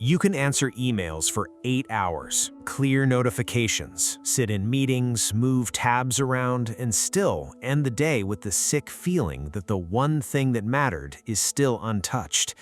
You can answer emails for 8 hours, clear notifications, sit in meetings, move tabs around, and still end the day with the sick feeling that the one thing that mattered is still untouched.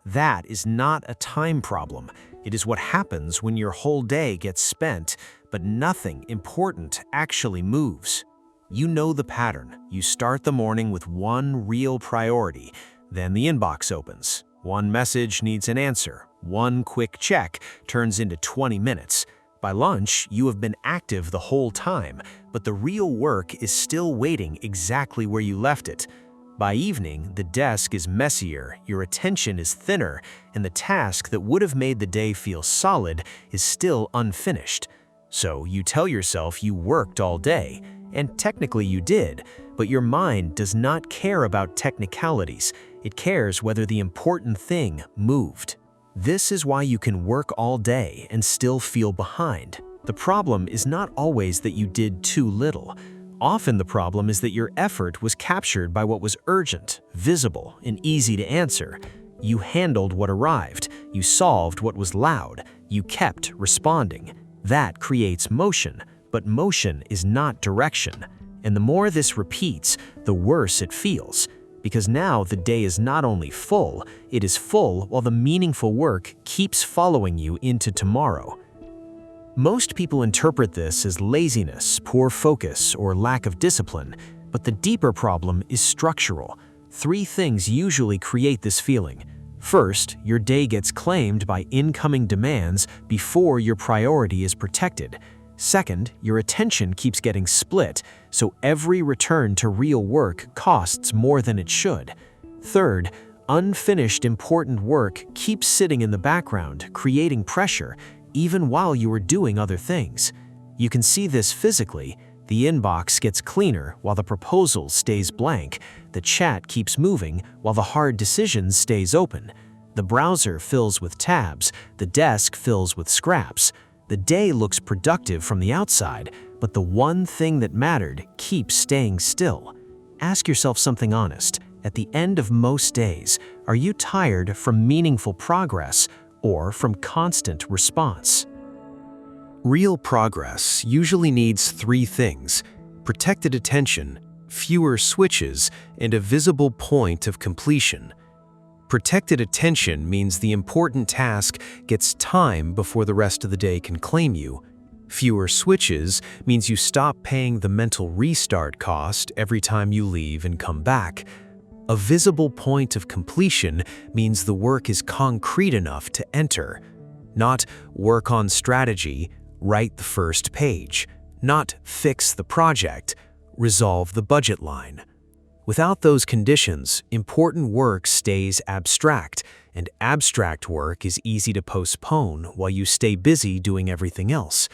That is not a time problem. It is what happens when your whole day gets spent, but nothing important actually moves. You know the pattern. You start the morning with one real priority, then the inbox opens. One message needs an answer. One quick check turns into 20 minutes. By lunch, you have been active the whole time, but the real work is still waiting exactly where you left it. By evening, the desk is messier, your attention is thinner, and the task that would have made the day feel solid is still unfinished. So you tell yourself you worked all day, and technically you did, but your mind does not care about technicalities. It cares whether the important thing moved. This is why you can work all day and still feel behind. The problem is not always that you did too little. Often the problem is that your effort was captured by what was urgent, visible, and easy to answer. You handled what arrived. You solved what was loud. You kept responding. That creates motion, but motion is not direction. And the more this repeats, the worse it feels. Because now the day is not only full, it is full while the meaningful work keeps following you into tomorrow. Most people interpret this as laziness, poor focus, or lack of discipline, but the deeper problem is structural. 3 things usually create this feeling. First, your day gets claimed by incoming demands before your priority is protected. Second, your attention keeps getting split, so every return to real work costs more than it should. Third, unfinished important work keeps sitting in the background, creating pressure, even while you are doing other things. You can see this physically. The inbox gets cleaner while the proposal stays blank. The chat keeps moving while the hard decision stays open. The browser fills with tabs. The desk fills with scraps. The day looks productive from the outside, but the one thing that mattered keeps staying still. Ask yourself something honest. At the end of most days, are you tired from meaningful progress or from constant response? Real progress usually needs 3 things: protected attention, fewer switches, and a visible point of completion. Protected attention means the important task gets time before the rest of the day can claim you. Fewer switches means you stop paying the mental restart cost every time you leave and come back. A visible point of completion means the work is concrete enough to enter. Not work on strategy, write the first page. Not fix the project, resolve the budget line. Without those conditions, important work stays abstract, and abstract work is easy to postpone while you stay busy doing everything else.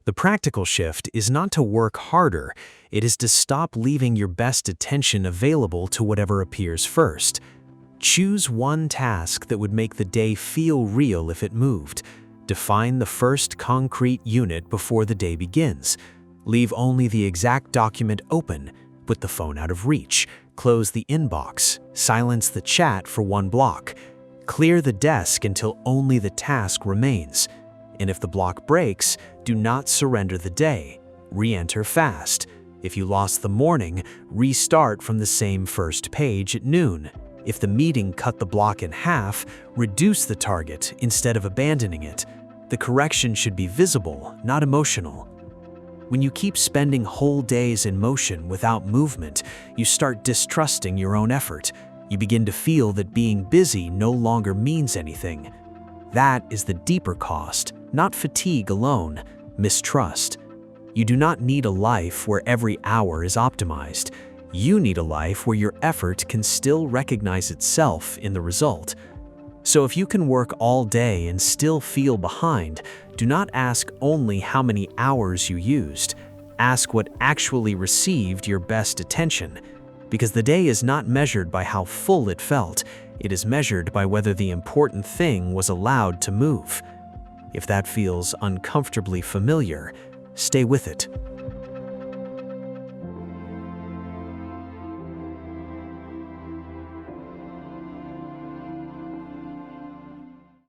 The practical shift is not to work harder, it is to stop leaving your best attention available to whatever appears first. Choose one task that would make the day feel real if it moved. Define the first concrete unit before the day begins. Leave only the exact document open. Put the phone out of reach. Close the inbox. Silence the chat for 1 block. Clear the desk until only the task remains. And if the block breaks, do not surrender the day. Re-enter fast. If you lost the morning, restart from the same first page at noon. If the meeting cut the block in half, reduce the target instead of abandoning it. The correction should be visible, not emotional. When you keep spending whole days in motion without movement, you start distrusting your own effort. You begin to feel that being busy no longer means anything. That is the deeper cost, not fatigue alone, mistrust. You do not need a life where every hour is optimized. You need a life where your effort can still recognize itself in the result. So if you can work all day and still feel behind, do not ask only how many hours you used. Ask what actually received your best attention. Because the day is not measured by how full it felt, it is measured by whether the important thing was allowed to move. If that feels uncomfortably familiar, stay with it.